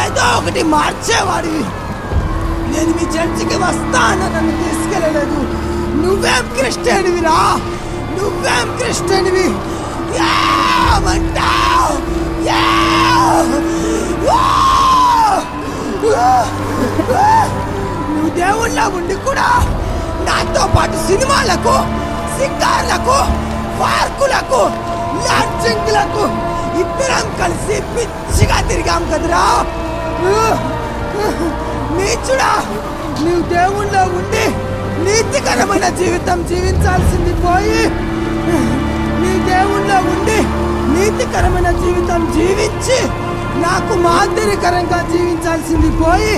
ఏదో ఒకటి మార్చేవాడివి. నేను మీ చర్చికి వస్తాను, నన్ను తీసుకెళ్ళలేదు. నువ్వేం క్రిస్టియన్విరా? నువ్వేం క్రిస్టియన్వి? ఏమంటావ్? నువ్వు దేవుళ్ళ ఉండి కూడా నాతో పాటు సినిమాలకు, సింగార్లకు, పార్కులకు, లాడ్జింగ్లకు ఇద్దరం కలిసి పిచ్చిగా తిరిగాం కదరా. నీచుడా, నువ్వు దేవుళ్ళో ఉండి నీతికరమైన జీవితం జీవించాల్సింది పోయి, నీ దేవుళ్ళో ఉండి నీతికరమైన జీవితం జీవించి నాకు మాదిరికరంగా జీవించాల్సింది పోయి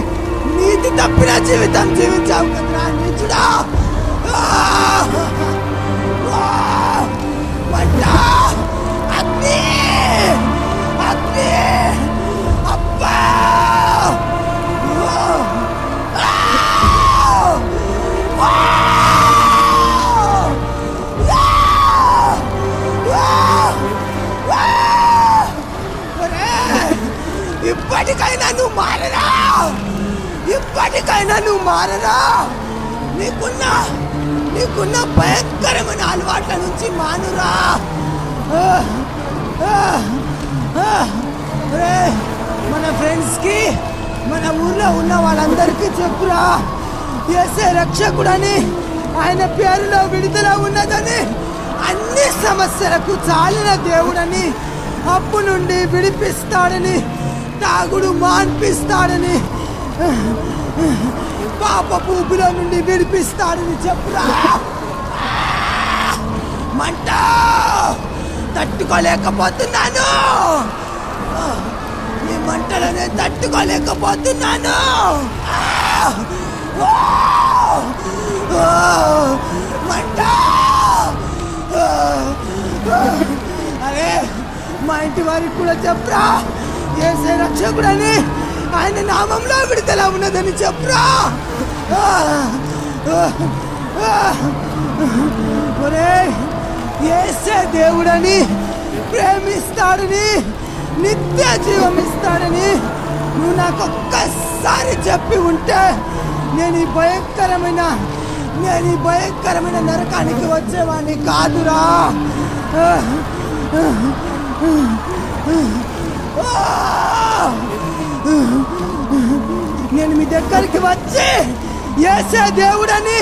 నీతి తప్పిన జీవితం జీవించావు కదరా నీచుడా. అగ్ని, అగ్ని, అబ్బా! ఇప్పటికైనా నువ్వు మారరా? ఇప్పటికైనా నువ్వు మారరా? నీకున్న భయంకరమైన అలవాట్ల నుంచి మానురా. మన ఫ్రెండ్స్కి, మన ఊర్లో ఉన్న వాళ్ళందరికీ చెప్పురా, యేసే రక్షకుడని, ఆయన పేరులో విడుదల ఉన్నదని, అన్ని సమస్యలకు చాలిన దేవుడని, అప్పు నుండి విడిపిస్తాడని, తాగుడు మాన్పిస్తాడని, పాపపు ఊపిలో నుండి విడిపిస్తాడని చెప్పురా. మంట తట్టుకోలేకపోతున్నాను, ఈ మంటలనే తట్టుకోలేకపోతున్నాను. మంట! అరే, మా ఇంటి వారికి కూడా చెప్పురా, యేసే రక్షకుడని, ఆయన నామంలో విడుదల ఉన్నదని చెప్పురా. యేసే దేవుడని, ప్రేమిస్తాడని, నిత్య జీవం ఇస్తాడని నువ్వు నాకు ఒక్కసారి చెప్పి ఉంటే నేను ఈ భయంకరమైన నరకానికి వచ్చేవాడిని కాదురా. నేను మీ దగ్గరికి వచ్చి యేసే దేవుడని,